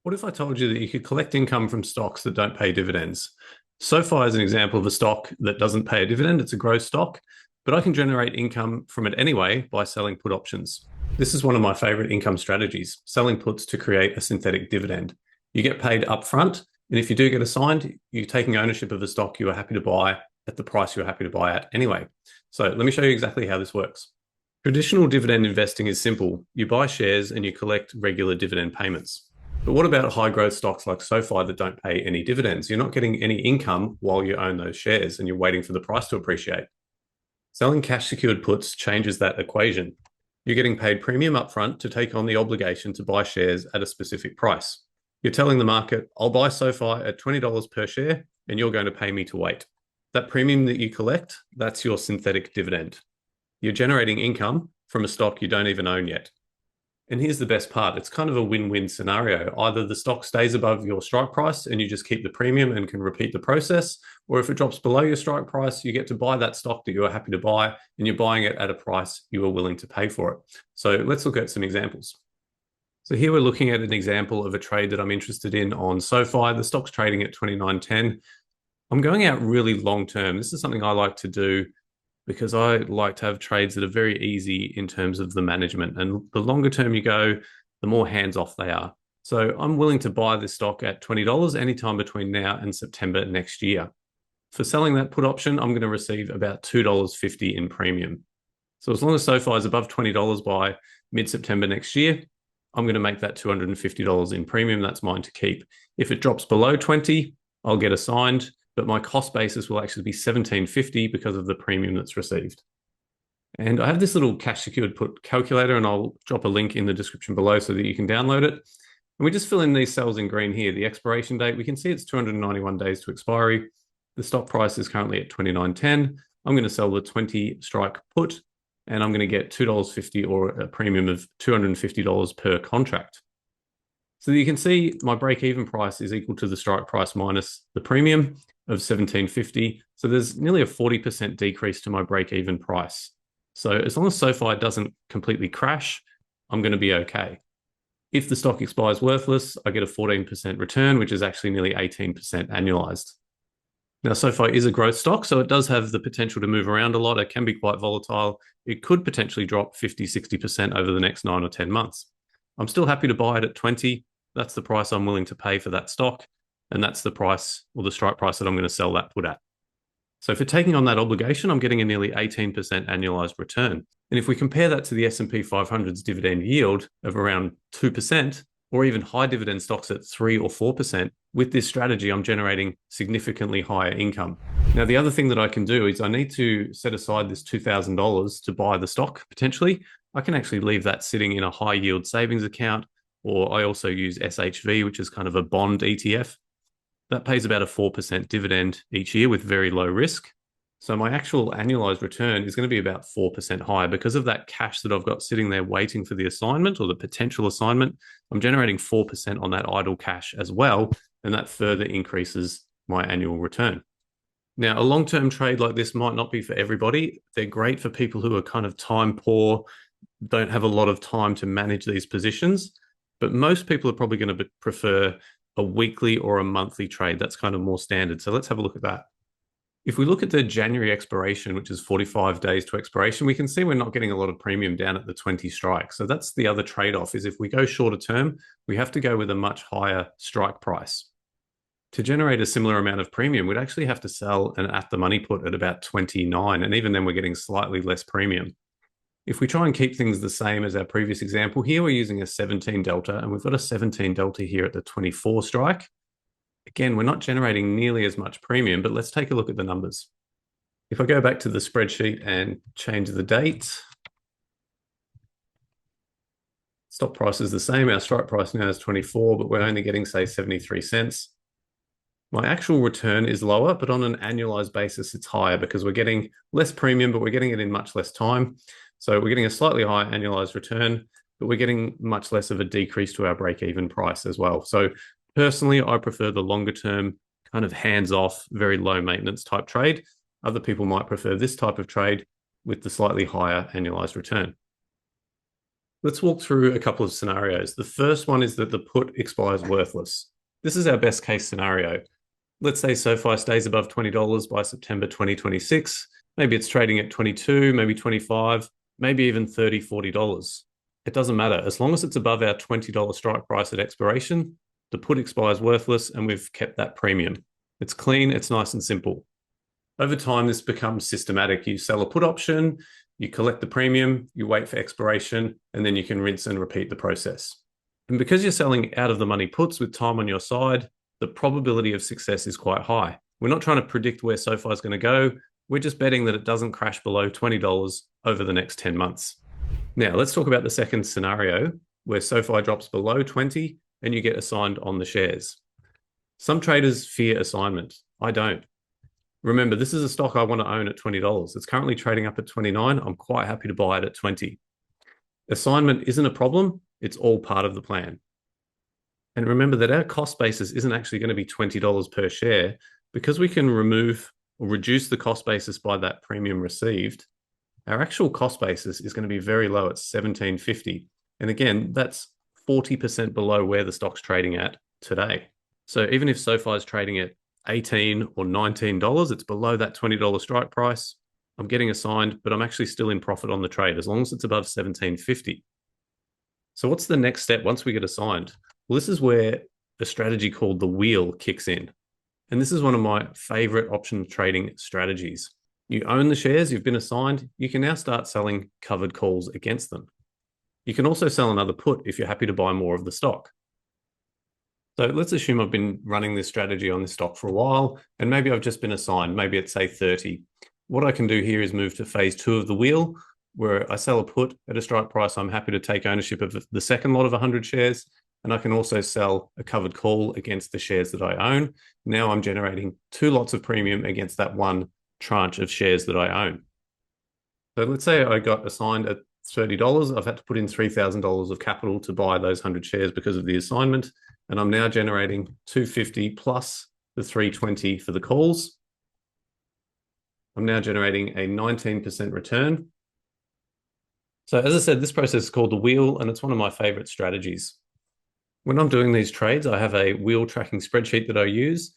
What if I told you that you could collect income from stocks that don't pay dividends? SoFi is an example of a stock that doesn't pay a dividend. It's a growth stock, but I can generate income from it anyway by selling put options. This is one of my favorite income strategies, selling puts to create a synthetic dividend. You get paid upfront, and if you do get assigned, you're taking ownership of the stock you are happy to buy at the price you're happy to buy at anyway. So let me show you exactly how this works. Traditional dividend investing is simple. You buy shares and you collect regular dividend payments. But what about high growth stocks like SoFi that don't pay any dividends? You're not getting any income while you own those shares and you're waiting for the price to appreciate. Selling cash secured puts changes that equation. You're getting paid premium upfront to take on the obligation to buy shares at a specific price. You're telling the market, I'll buy SoFi at $20 per share and you're going to pay me to wait. That premium that you collect, that's your synthetic dividend. You're generating income from a stock you don't even own yet. And here's the best part. It's kind of a win-win scenario. Either the stock stays above your strike price and you just keep the premium and can repeat the process, or if it drops below your strike price, you get to buy that stock that you are happy to buy and you're buying it at a price you are willing to pay for it. So let's look at some examples. So here we're looking at an example of a trade that I'm interested in on SoFi. The stock's trading at 29.10. I'm going out really long term. This is something I like to do because I like to have trades that are very easy in terms of the management. And the longer term you go, the more hands-off they are. So I'm willing to buy this stock at $20 anytime between now and September next year. For selling that put option, I'm going to receive about $2.50 in premium. So as long as SoFi is above $20 by mid-September next year, I'm going to make that $250 in premium. That's mine to keep. If it drops below 20, I'll get assigned, but my cost basis will actually be $17.50 because of the premium that's received. And I have this little cash secured put calculator, and I'll drop a link in the description below so that you can download it. And we just fill in these cells in green here. The expiration date, we can see it's 291 days to expiry. The stock price is currently at 29.10. I'm going to sell the 20 strike put, and I'm going to get $2.50 or a premium of $250 per contract. So you can see my break-even price is equal to the strike price minus the premium of $17.50. So there's nearly a 40% decrease to my break-even price. So as long as SoFi doesn't completely crash, I'm going to be okay. If the stock expires worthless, I get a 14% return, which is actually nearly 18% annualized. Now, SoFi is a growth stock, so it does have the potential to move around a lot. It can be quite volatile. It could potentially drop 50, 60% over the next 9 or 10 months. I'm still happy to buy it at 20. That's the price I'm willing to pay for that stock. And that's the price or the strike price that I'm going to sell that put at. So for taking on that obligation, I'm getting a nearly 18% annualized return. And if we compare that to the S&P 500's dividend yield of around 2%, or even high dividend stocks at 3 or 4%, with this strategy, I'm generating significantly higher income. Now, the other thing that I can do is I need to set aside this $2,000 to buy the stock, potentially. I can actually leave that sitting in a high yield savings account, or I also use SHV, which is kind of a bond ETF. That pays about a 4% dividend each year with very low risk. So my actual annualized return is going to be about 4% higher because of that cash that I've got sitting there waiting for the assignment or the potential assignment. I'm generating 4% on that idle cash as well, and that further increases my annual return. Now, a long-term trade like this might not be for everybody. They're great for people who are kind of time poor, don't have a lot of time to manage these positions, but most people are probably going to prefer a weekly or a monthly trade. That's kind of more standard. So let's have a look at that. If we look at the January expiration, which is 45 days to expiration, we can see we're not getting a lot of premium down at the 20 strike. So that's the other trade-off, is if we go shorter term, we have to go with a much higher strike price. To generate a similar amount of premium, we'd actually have to sell an at-the-money put at about 29, and even then we're getting slightly less premium. If we try and keep things the same as our previous example here, we're using a 17 delta, and we've got a 17 delta here at the 24 strike. Again, we're not generating nearly as much premium, but let's take a look at the numbers. If I go back to the spreadsheet and change the date, stop price is the same. Our strike price now is 24, but we're only getting, say, 73 cents. My actual return is lower, but on an annualized basis, it's higher because we're getting less premium, but we're getting it in much less time. So we're getting a slightly higher annualized return, but we're getting much less of a decrease to our break-even price as well. So personally, I prefer the longer term, kind of hands-off, very low maintenance type trade. Other people might prefer this type of trade with the slightly higher annualized return. Let's walk through a couple of scenarios. The first one is that the put expires worthless. This is our best case scenario. Let's say SoFi stays above $20 by September 2026. Maybe it's trading at 22, maybe 25, maybe even $30, $40. It doesn't matter. As long as it's above our $20 strike price at expiration, the put expires worthless and we've kept that premium. It's clean, it's nice and simple. Over time, this becomes systematic. You sell a put option, you collect the premium, you wait for expiration, and then you can rinse and repeat the process. And because you're selling out of the money puts with time on your side, the probability of success is quite high. We're not trying to predict where SoFi is going to go. We're just betting that it doesn't crash below $20 over the next 10 months. Now, let's talk about the second scenario where SoFi drops below 20 and you get assigned on the shares. Some traders fear assignment. I don't. Remember, this is a stock I want to own at $20. It's currently trading up at 29. I'm quite happy to buy it at 20. Assignment isn't a problem. It's all part of the plan. And remember that our cost basis isn't actually going to be $20 per share because we can remove or reduce the cost basis by that premium received. Our actual cost basis is going to be very low at $17.50. And again, that's 40% below where the stock's trading at today. So even if SoFi is trading at $18 or $19, it's below that $20 strike price. I'm getting assigned, but I'm actually still in profit on the trade as long as it's above $17.50. So what's the next step once we get assigned? Well, this is where a strategy called the wheel kicks in. And this is one of my favorite option trading strategies. You own the shares, you've been assigned, you can now start selling covered calls against them. You can also sell another put if you're happy to buy more of the stock. So let's assume I've been running this strategy on this stock for a while, and maybe I've just been assigned, maybe it's say 30. What I can do here is move to phase 2 of the wheel, where I sell a put at a strike price. I'm happy to take ownership of the second lot of 100 shares, and I can also sell a covered call against the shares that I own. Now I'm generating 2 lots of premium against that one tranche of shares that I own. So let's say I got assigned at $30. I've had to put in $3,000 of capital to buy those 100 shares because of the assignment. And I'm now generating $250 plus the $320 for the calls. I'm now generating a 19% return. So as I said, this process is called the wheel, and it's one of my favorite strategies. When I'm doing these trades, I have a wheel tracking spreadsheet that I use,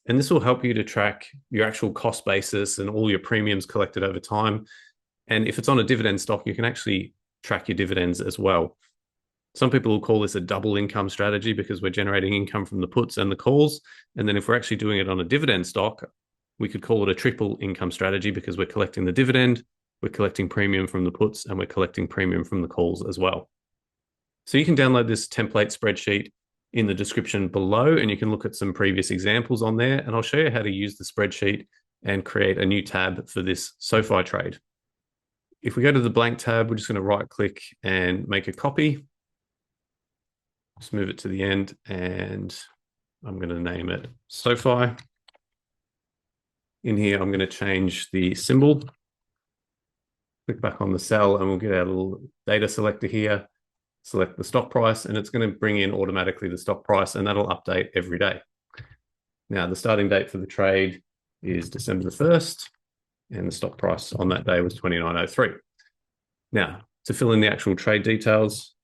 and this will help you to track your actual cost basis and all your premiums collected over time. And if it's on a dividend stock, you can actually track your dividends as well. Some people will call this a double income strategy because we're generating income from the puts and the calls. And then if we're actually doing it on a dividend stock, we could call it a triple income strategy because we're collecting the dividend, we're collecting premium from the puts, and we're collecting premium from the calls as well. So you can download this template spreadsheet in the description below, and you can look at some previous examples on there. And I'll show you how to use the spreadsheet and create a new tab for this SoFi trade. If we go to the blank tab, we're just going to right click and make a copy. Just move it to the end, and I'm going to name it SoFi. In here, I'm going to change the symbol. Click back on the cell, and we'll get our little data selector here. Select the stock price, and it's going to bring in automatically the stock price, and that'll update every day. Now, the starting date for the trade is December the 1st, and the stock price on that day was $29.03. Now, to fill in the actual trade details,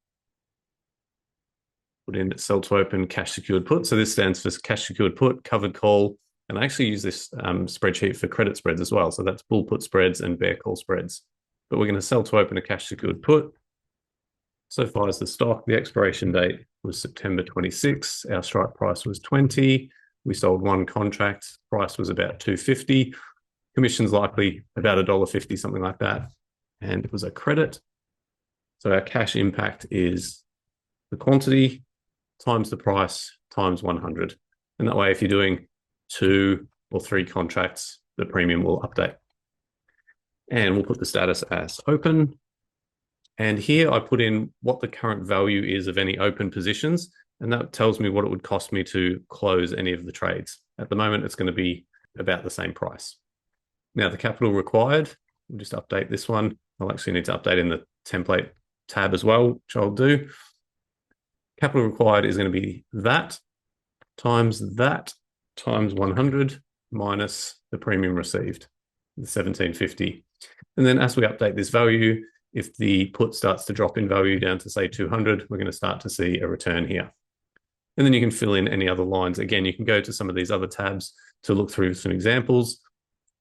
put in sell to open cash secured put. So this stands for cash secured put, covered call. And I actually use this spreadsheet for credit spreads as well. So that's bull put spreads and bear call spreads. But we're going to sell to open a cash secured put. SoFi is the stock. The expiration date was September 26. Our strike price was 20. We sold one contract. Price was about 250. Commission's likely about $1.50, something like that. And it was a credit. So our cash impact is the quantity times the price times 100. And that way, if you're doing 2 or 3 contracts, the premium will update. And we'll put the status as open. And here I put in what the current value is of any open positions. And that tells me what it would cost me to close any of the trades. At the moment, it's going to be about the same price. Now, the capital required, we'll just update this one. I'll actually need to update in the template tab as well, which I'll do. Capital required is going to be that times 100 minus the premium received, the $17.50. And then as we update this value, if the put starts to drop in value down to say 200, we're going to start to see a return here. And then you can fill in any other lines. Again, you can go to some of these other tabs to look through some examples.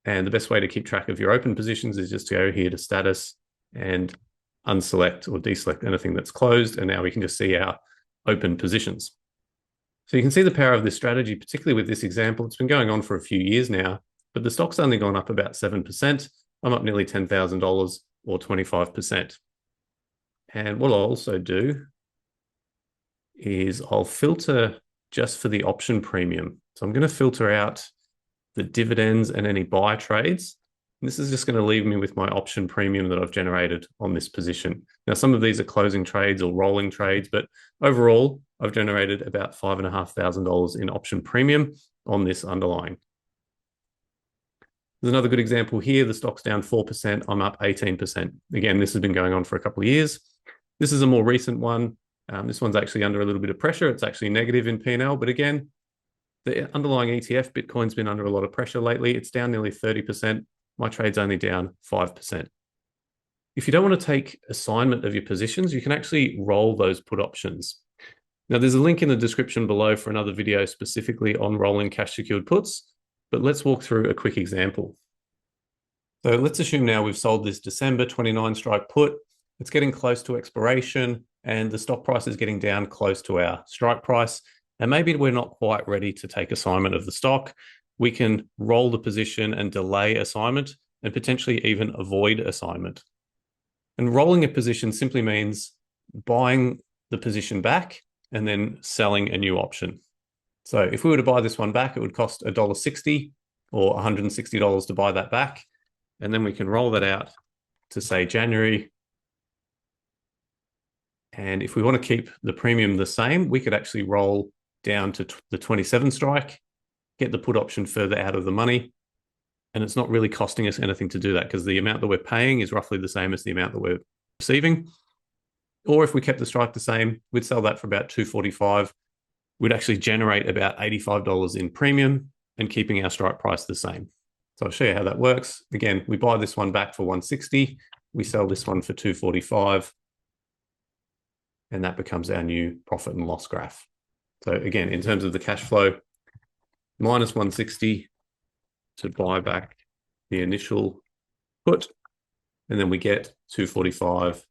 And the best way to keep track of your open positions is just to go here to status and unselect or deselect anything that's closed. And now we can just see our open positions. So you can see the power of this strategy, particularly with this example. It's been going on for a few years now, but the stock's only gone up about 7%. I'm up nearly $10,000 or 25%. And what I'll also do is I'll filter just for the option premium. So I'm going to filter out the dividends and any buy trades. And this is just going to leave me with my option premium that I've generated on this position. Now, some of these are closing trades or rolling trades, but overall, I've generated about $5,500 in option premium on this underlying. There's another good example here. The stock's down 4%. I'm up 18%. Again, this has been going on for a couple of years. This is a more recent one. This one's actually under a little bit of pressure. It's actually negative in P&L, but again, the underlying ETF, Bitcoin's been under a lot of pressure lately. It's down nearly 30%. My trade's only down 5%. If you don't want to take assignment of your positions, you can actually roll those put options. Now, there's a link in the description below for another video specifically on rolling cash secured puts, but let's walk through a quick example. So let's assume now we've sold this December 29 strike put. It's getting close to expiration and the stock price is getting down close to our strike price. And maybe we're not quite ready to take assignment of the stock. We can roll the position and delay assignment and potentially even avoid assignment. And rolling a position simply means buying the position back and then selling a new option. So if we were to buy this one back, it would cost $1.60 or $160 to buy that back. And then we can roll that out to say January. And if we want to keep the premium the same, we could actually roll down to the 27 strike, get the put option further out of the money. And it's not really costing us anything to do that because the amount that we're paying is roughly the same as the amount that we're receiving. Or if we kept the strike the same, we'd sell that for about $245. We'd actually generate about $85 in premium and keeping our strike price the same. So I'll show you how that works. Again, we buy this one back for $160. We sell this one for $245. And that becomes our new profit and loss graph. So again, in terms of the cash flow, minus $160 to buy back the initial put, and then we get $245,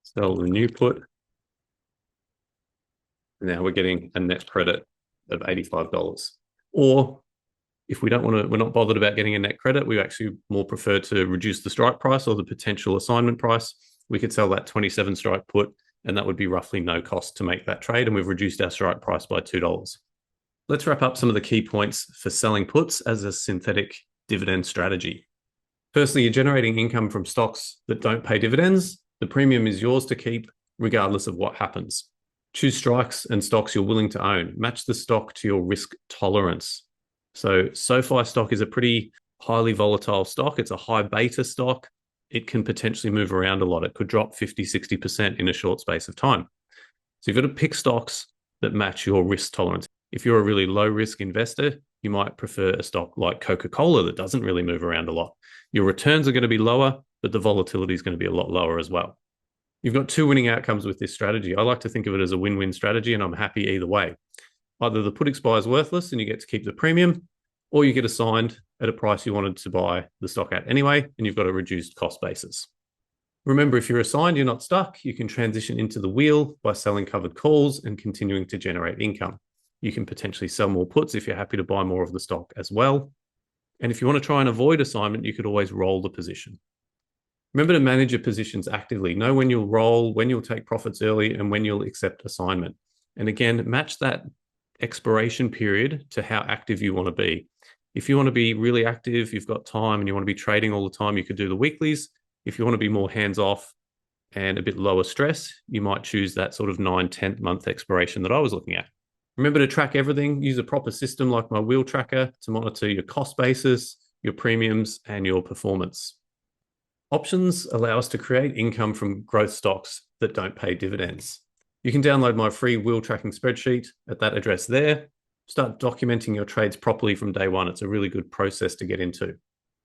sell the new put. Now we're getting a net credit of $85. Or if we don't want to, we're not bothered about getting a net credit, we actually more prefer to reduce the strike price or the potential assignment price. We could sell that 27 strike put, and that would be roughly no cost to make that trade. And we've reduced our strike price by $2. Let's wrap up some of the key points for selling puts as a synthetic dividend strategy. Firstly, you're generating income from stocks that don't pay dividends. The premium is yours to keep regardless of what happens. Choose strikes and stocks you're willing to own. Match the stock to your risk tolerance. So SoFi stock is a pretty highly volatile stock. It's a high beta stock. It can potentially move around a lot. It could drop 50, 60% in a short space of time. So you've got to pick stocks that match your risk tolerance. If you're a really low risk investor, you might prefer a stock like Coca-Cola that doesn't really move around a lot. Your returns are going to be lower, but the volatility is going to be a lot lower as well. You've got two winning outcomes with this strategy. I like to think of it as a win-win strategy, and I'm happy either way. Either the put expires worthless and you get to keep the premium, or you get assigned at a price you wanted to buy the stock at anyway, and you've got a reduced cost basis. Remember, if you're assigned, you're not stuck. You can transition into the wheel by selling covered calls and continuing to generate income. You can potentially sell more puts if you're happy to buy more of the stock as well. And if you want to try and avoid assignment, you could always roll the position. Remember to manage your positions actively. Know when you'll roll, when you'll take profits early, and when you'll accept assignment. And again, match that expiration period to how active you want to be. If you want to be really active, you've got time and you want to be trading all the time, you could do the weeklies. If you want to be more hands-off and a bit lower stress, you might choose that sort of 9-10 month expiration that I was looking at. Remember to track everything. Use a proper system like my wheel tracker to monitor your cost basis, your premiums, and your performance. Options allow us to create income from growth stocks that don't pay dividends. You can download my free wheel tracking spreadsheet at that address there. Start documenting your trades properly from day one. It's a really good process to get into.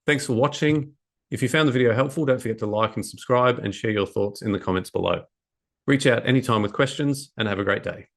Thanks for watching. If you found the video helpful, don't forget to like and subscribe and share your thoughts in the comments below. Reach out anytime with questions and have a great day.